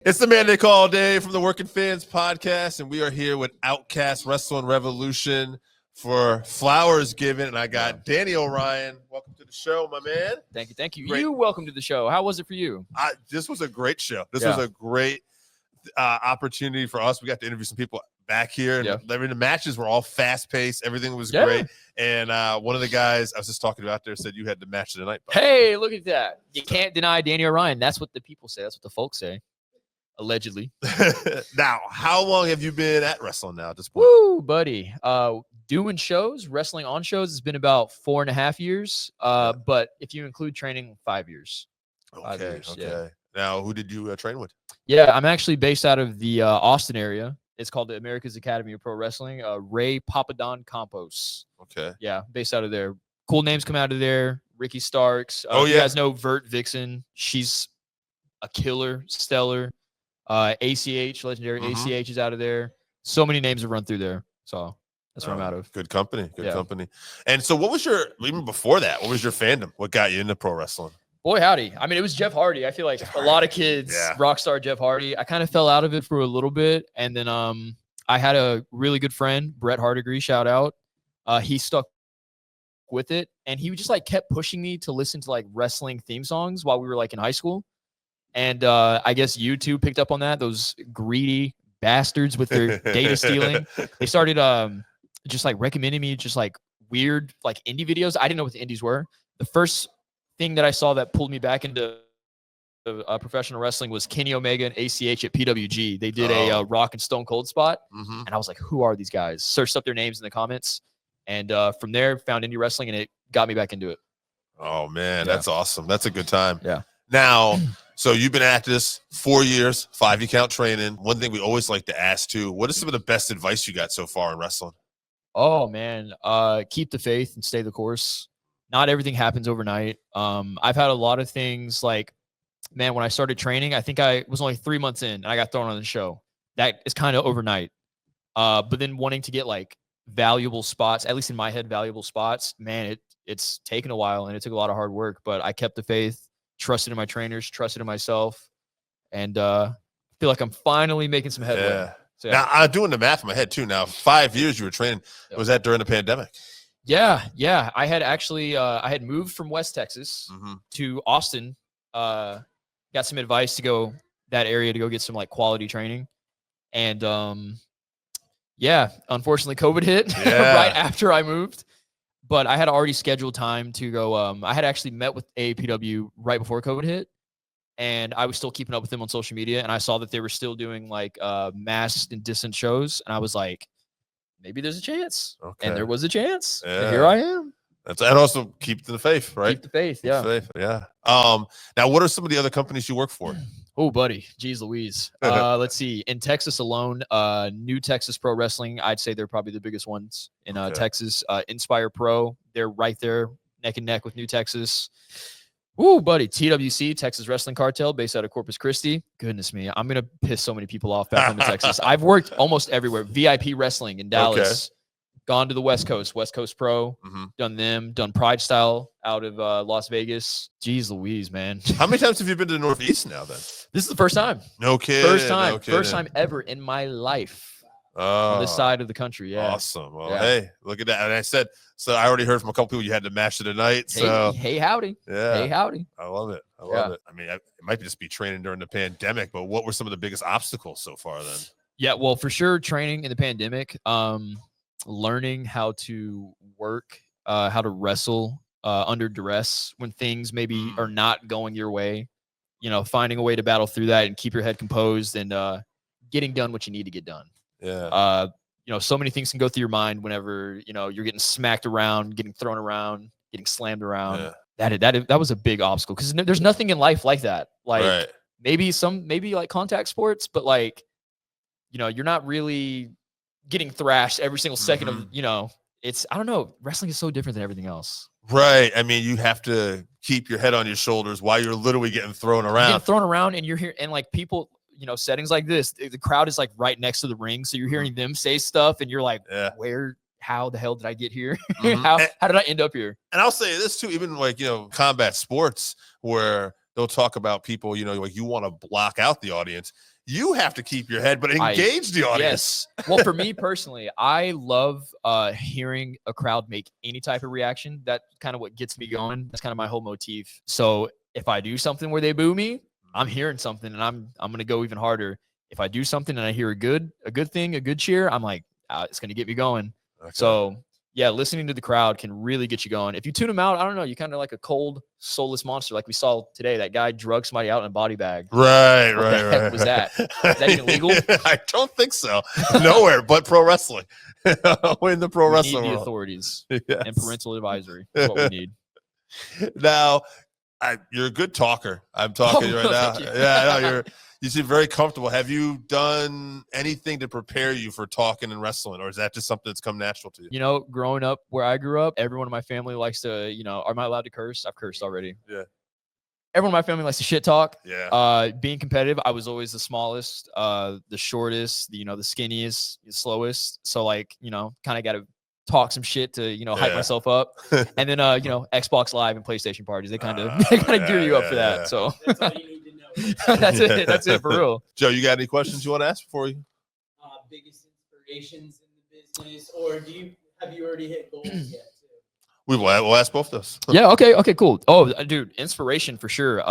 It's the man they call Dave from the Working Fans podcast, and we are here with Outcast Wrestling Revolution for Flowers Given, and I got Danny Orion. Welcome to the show, my man. Thank you. Thank you. Great. Welcome to the show. How was it for you? This was a great show. This was a great opportunity for us. We got to interview some people back here, and the matches were all fast-paced. Everything was great, and one of the guys I was just talking about there said you had the match of the night. Hey, look at that. You can't deny Danny Orion. That's what the people say. That's what the folks say. Allegedly. Now, how long have you been at wrestling now at this point? Woo, buddy. Doing shows, wrestling on shows has been about 4.5 years. But if you include training, 5 years. Okay. Now, who did you train with? Yeah, I'm actually based out of the Austin area. It's called the America's Academy of Pro Wrestling. Ray Papadon Campos. Okay. Yeah, based out of there. Cool names come out of there. Ricky Starks. You guys know Vert Vixen. She's a killer, stellar. ACH, legendary ACH is out of there. So many names have run through there. So that's where I'm out of. Good company. Good company. And so what was even before that, what was your fandom? What got you into pro wrestling? Boy, howdy. I mean, it was Jeff Hardy. I feel like a lot of kids, rock star Jeff Hardy. I kind of fell out of it for a little bit. And then I had a really good friend, Brett Hardigree, shout out. He stuck with it. And he just like kept pushing me to listen to like wrestling theme songs while we were like in high school. And I guess YouTube picked up on that. Those greedy bastards with their data stealing. They started just like recommending me just like weird like indie videos. I didn't know what the indies were. The first thing that I saw that pulled me back into professional wrestling was Kenny Omega and ACH at PWG. They did a Rock and Stone Cold spot. And I was like, who are these guys? Searched up their names in the comments. And from there, found indie wrestling, and it got me back into it. Oh, man, that's awesome. That's a good time. Yeah. Now, so you've been at this 4 years, 5 count training. One thing we always like to ask too, what is some of the best advice you got so far in wrestling? Oh man, keep the faith and stay the course. Not everything happens overnight. I've had a lot of things like, man, when I started training, I think I was only 3 months in and I got thrown on the show. That is kind of overnight. But then wanting to get like valuable spots, at least in my head, valuable spots, man, it's taken a while and it took a lot of hard work, but I kept the faith. Trusted in my trainers, trusted in myself, and feel like I'm finally making some headway. Yeah. So, now, I'm doing the math in my head, too. Now, 5 years you were training. Was that during the pandemic? Yeah. I had actually I had moved from West Texas to Austin. Got some advice to go that area to go get some, like, quality training. And, unfortunately, COVID hit right after I moved. But I had already scheduled time to go. I had actually met with AAPW right before COVID hit, and I was still keeping up with them on social media. And I saw that they were still doing like masked and distant shows, and I was like, maybe there's a chance. Okay. And there was a chance. Yeah. And here I am. And also keep the faith, right? Keep the faith, yeah. Now, what are some of the other companies you work for? Oh, buddy. Geez Louise. Let's see. In Texas alone, New Texas Pro Wrestling, I'd say they're probably the biggest ones in Texas. Inspire Pro, they're right there, neck and neck with New Texas. Ooh, buddy. TWC, Texas Wrestling Cartel, based out of Corpus Christi. Goodness me. I'm going to piss so many people off back home in Texas. I've worked almost everywhere. VIP Wrestling in Dallas. Okay. Gone to the West Coast Pro, done Pride Style out of Las Vegas. Jeez Louise, man. How many times have you been to the Northeast now then? This is the first time. No kidding. First time ever in my life on this side of the country. Yeah. Awesome. Well, hey, look at that. And I said, so I already heard from a couple people you had the match of the night. So hey, howdy. Yeah. Hey, howdy. I love it. I love it. I mean, it might just be training during the pandemic, but what were some of the biggest obstacles so far then? Yeah, well, for sure, training in the pandemic. Learning how to work, how to wrestle under duress when things maybe are not going your way, finding a way to battle through that and keep your head composed and getting done what you need to get done. Yeah. So many things can go through your mind whenever, you're getting smacked around, getting thrown around, getting slammed around. Yeah. That was a big obstacle because there's nothing in life like that. Like maybe like contact sports, but like, you're not really getting thrashed every single second of, it's, I don't know. Wrestling is so different than everything else. Right. I mean, you have to keep your head on your shoulders while you're literally getting thrown around. And you're here and like people, settings like this, the crowd is like right next to the ring. So you're hearing them say stuff and you're like, how the hell did I get here? How did I end up here? And I'll say this too, even like, combat sports where they'll talk about people, like you want to block out the audience. you have to keep your head, but engage the audience. Yes. Well, for me personally, I love hearing a crowd make any type of reaction. That's kind of what gets me going. That's kind of my whole motif. So if I do something where they boo me, I'm hearing something and I'm gonna go even harder. If I do something and I hear a good thing, a good cheer, I'm like, it's gonna get me going. Okay. So yeah, listening to the crowd can really get you going. If you tune them out, I don't know, you kind of like a cold, soulless monster, like we saw today. That guy drugged somebody out in a body bag. Right, what the heck was that? Is that even legal? I don't think so. Nowhere but pro wrestling. In the pro wrestling need the world. authorities and parental advisory. That's what we need. Now, you're a good talker. I'm talking to you right now. Yeah, I know you seem very comfortable. Have you done anything to prepare you for talking and wrestling, or is that just something that's come natural to you? You know, growing up where I grew up, everyone in my family likes to, you know, am I allowed to curse? I've cursed already. Yeah. Everyone in my family likes to shit talk. Yeah. Being competitive, I was always the smallest, the shortest, the skinniest, the slowest. So like, kind of got to talk some shit to, hype myself up. And then, Xbox Live and PlayStation parties, they kind of gear you up for that. So that's all you need to know. That's it. That's it for real. Joe, you got any questions you want to ask before you? Biggest inspirations in the business, or have you already hit goals yet? We'll ask both those. Yeah. Okay. Cool. Oh, dude, inspiration for sure.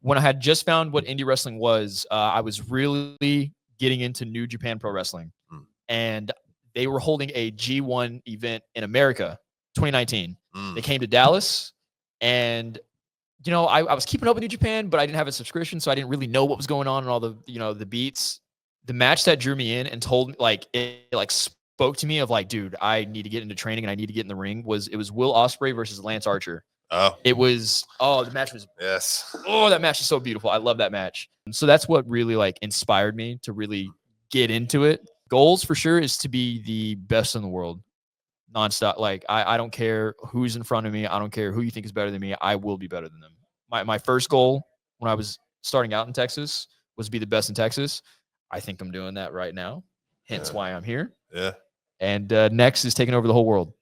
When I had just found what indie wrestling was, I was really getting into New Japan Pro Wrestling, and they were holding a G1 event in America, 2019. They came to Dallas, and I was keeping up with New Japan, but I didn't have a subscription, so I didn't really know what was going on and all the the beats. The match that drew me in and told me it spoke to me of like, dude, I need to get into training and I need to get in the ring. It was Will Ospreay versus Lance Archer. Oh, the match was that match is so beautiful. I love that match. And so that's what really inspired me to really get into it. Goals for sure is to be the best in the world, nonstop. Like I don't care who's in front of me. I don't care who you think is better than me. I will be better than them. My first goal when I was starting out in Texas was to be the best in Texas. I think I'm doing that right now. Hence why I'm here. Yeah. And next is taking over the whole world.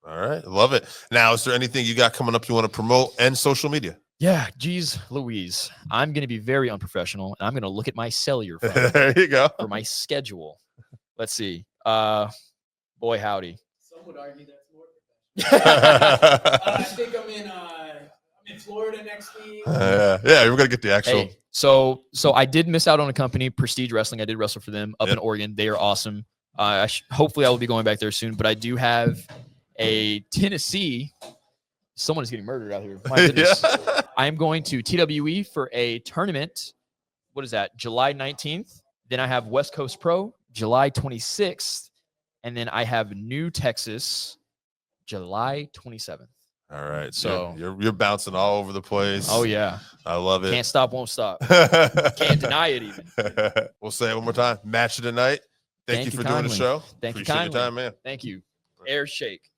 All right. Love it. Now, is there anything you got coming up you want to promote and social media? Yeah. Geez, Louise. I'm going to be very unprofessional, and I'm going to look at my cellular phone. There you go. For my schedule. Let's see. Boy, howdy. Some would argue that's more professional. I think I'm in Florida next week. Yeah, we're gonna get the actual. Hey, so I did miss out on a company, Prestige Wrestling. I did wrestle for them up in Oregon. They are awesome. Hopefully I will be going back there soon. But I do have a Tennessee. Someone is getting murdered out here. My goodness. Yeah. I am going to TWE for a tournament. What is that? July 19th. Then I have West Coast Pro, July 26th. And then I have New Texas, July 27th. All right. So you're bouncing all over the place. Oh, yeah. I love it. Can't stop, won't stop. Can't deny it even. We'll say it one more time. Match of the night. Thank you for doing the show. Thank you kindly. Appreciate your time, man. Thank you. Air shake.